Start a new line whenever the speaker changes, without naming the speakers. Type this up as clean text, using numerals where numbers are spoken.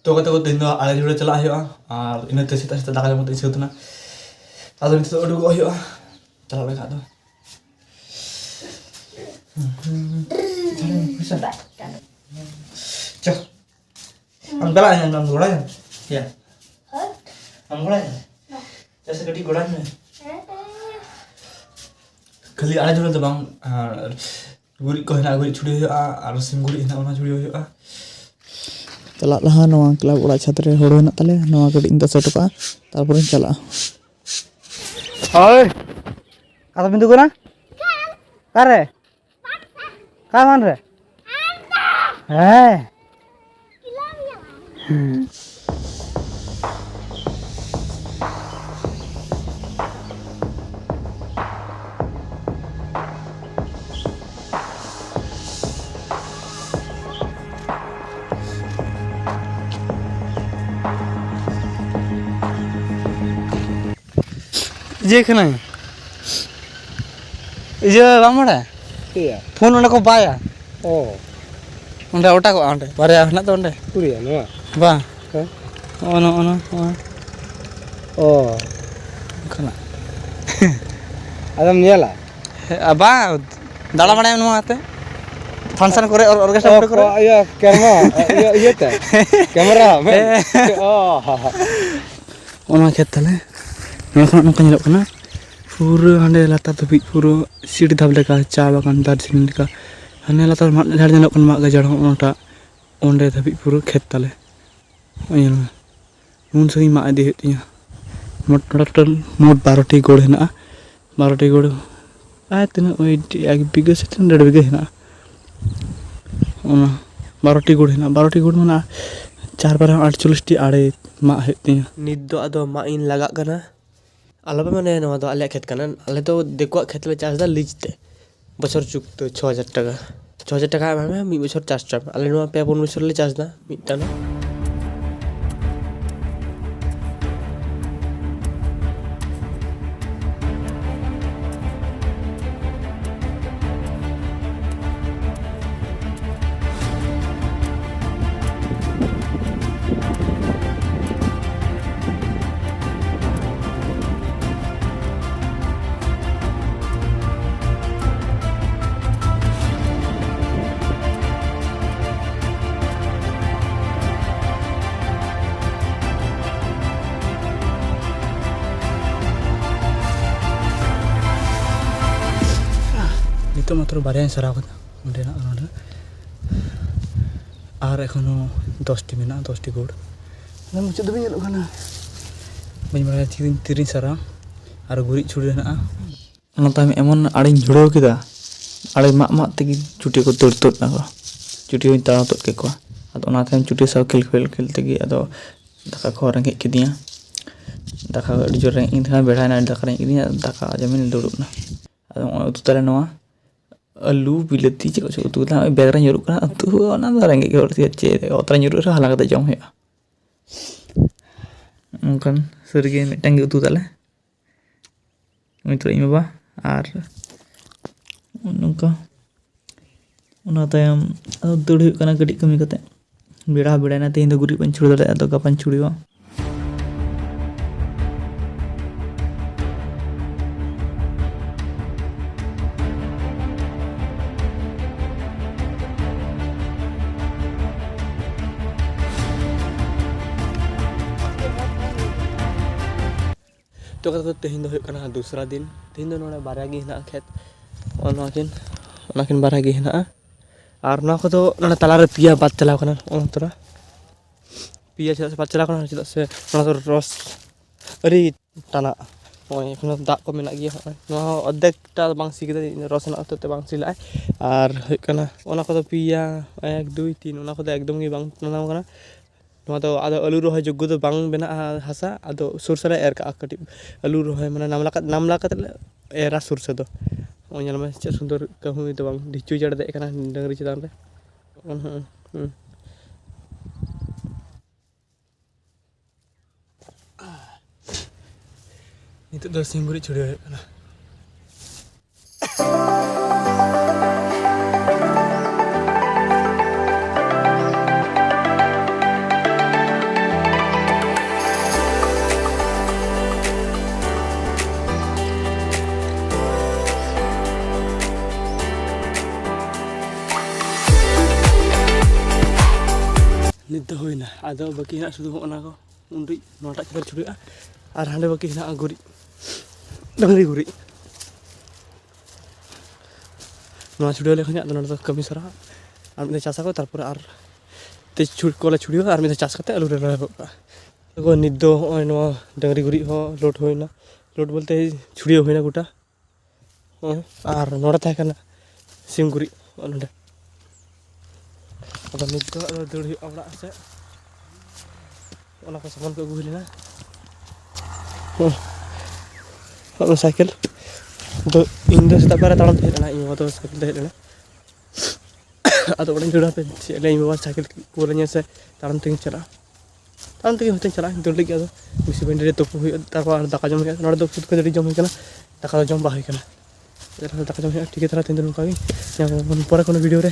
तो kata ko tin do ala jure chala huwa ar ina te sita sita daka mot isu tuna ado nito udu go huwa chala le kado Cak. Ang dala yang nang gola ya. Ya. Ang gola ya. Jasa gadi gola nya. Kali ala jure to bang guri ko hina guri churi huwa ar sim guri hina ona churi huwa चला लहा नवा club उड़ा छात्र होड़ो ना तले नवा कड़ी इंदा सटका तारपर चला ओए कथा बिंदु कोना कारे का मान रे है ये खना ये बामड़ा iya phone ona ko baya oh onde ota ko onde bare hena to onde kuriya no ba ono oh khana adam nyela aba dala mane no ate function kore orchestra kore iya camera iya ta camera oh ona khetale नखन नखन nyelok kana pura hande latar tapi pura sidi dhable ka cha bagan darjilin ka hane latar mat dhar nyelok kan mak gajar onta onde tapi pura khet tale ayel mun sagi mak adi hetinya mot total mot 12 gol hena 12 gol tina oi ek biga se 100 biga hena ona 12 gol hena 12 gol mana 4 bar 48 ti are mak hetinya nit do ado mak in lagak kana आलाबा माने नवा दो आले खेत काना आले तो देखो खेत ले चार्ज दा लीजते बছর चुक तो 6000 টাকা 6000 টাকা আমি মি বছর চার্জ চাপ आले नवा पे 5 বছর ले चार्ज दा मिटाना itu matro barang sarau kan udah nak ada ar ekono 10 ti mena 10 ti gol na muncul tu nyelok kana banyak banget tirin sarau ar guri churi na ona tami emon aring jurau kita are mak tegi cuti ko tur na ko cuti hoin ta tot ke ko ado ona time cuti saw khel tegi ado daka ko rang ke dia daka di jor rang in tha bedha na daka rang ini daka jamin durup na ado tu tala noa alu bilati cek cek tu lah background nyuruk kan tu orang orang yang kau lihat cek orang nyuruk sah halang kata jom ya mungkin sergi tanggi tu tak lah itu ini apa ar nungka una tayam duduk karena gede kami kata beda nanti ini gurih pancuri ada atau kapan curi wa तो कथा तेहिन दो कना दूसरा दिन तेहिन दो नोडा बारा गी हना खेत ओनाकिन बारा गी हना आर ना को तो ना तला रे पिया बात चलाव कना ओन तोरा पिया चला से बात चलाव कना चला से ना तो रस अरी टाना ओय एखनो दाग को मेना गी नो अद्धेक टा बांग सी के रस ना तो ते बांग सिलाय आर कना ओना को तो पिया 1 2 3 ओना को तो एकदम गी बांग नाम कना नवा तो आदो आलू रोहाय जोग्य तो बांग बेना हासा आदो सुरसरे एर का कटी आलू रोहाय माने नामला कते एरा सुरसे दो ओnyal ma चे सुंदर कहू तो बांग ढिचू जड़ दे कना डंगरी चितान रे नितो दो सिंगुरी छुड़ी होय कना
होइना आदो बाकी हेना शुधु होना को उंडी नोटा चकर छुड़िया और हांडे बाकी हेना गुरी डंगरी गुरी नोआ छुड़िया लेखन आदो नोडा कमी सरा और मिदे चासा को तारपर और ते कोले छुड़िया और मिदे चास करते आलू रे रहा को निदो होय नोआ डंगरी गुरी हो लोड होइना लोड बोलते छुड़िया होइना गोटा और नोडा ताहे कना सिम गुरी नोडे अब निदो दड़ हुआ से को सामान को अगू लेना साइकिल तो इन दो सेता बारे ताड़म हेना इन तो साइकिल हेना अदो ओडे जुड़ा पे चले इन बाबा साइकिल पूरा से ताड़म तें चला ताड़म तें होते चला दौड़ लगे अदो बिसी बंडे तोप हुई तारपर दाका जम हुई नोडे दो फुट को जड़ी जम हुई कना दाका जम बा हुई कना दाका जम हुई ठीक है तरह तें नुका गे पर कोनो वीडियो रे